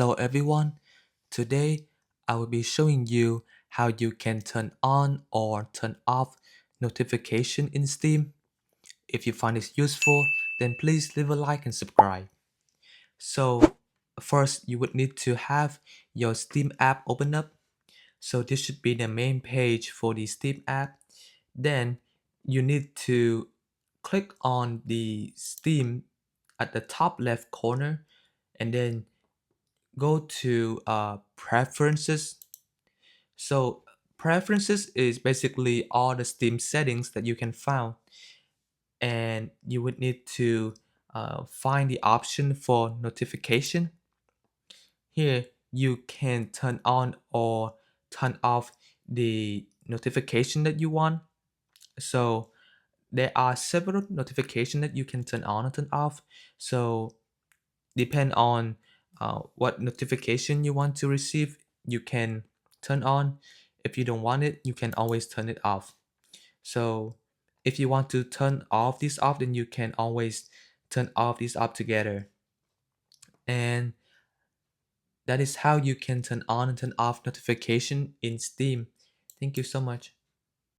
Hello everyone. Today I will be showing you how you can turn on or turn off notification in Steam. If you find this useful, then please leave a like and subscribe. So first you would need to have your Steam app open up. So this should be the main page for the Steam app. Then you need to click on the Steam at the top left corner and then go to preferences. So preferences is basically all the Steam settings that you can find, and you would need to find the option for notification. Here you can turn on or turn off the notification that you want. So there are several notifications that you can turn on and turn off. So depend on what notification you want to receive, you can turn on. If you don't want it, you can always turn it off. So if you want to turn off this off, then you can always turn off this off together. And that is how you can turn on and turn off notification in Steam. Thank you so much.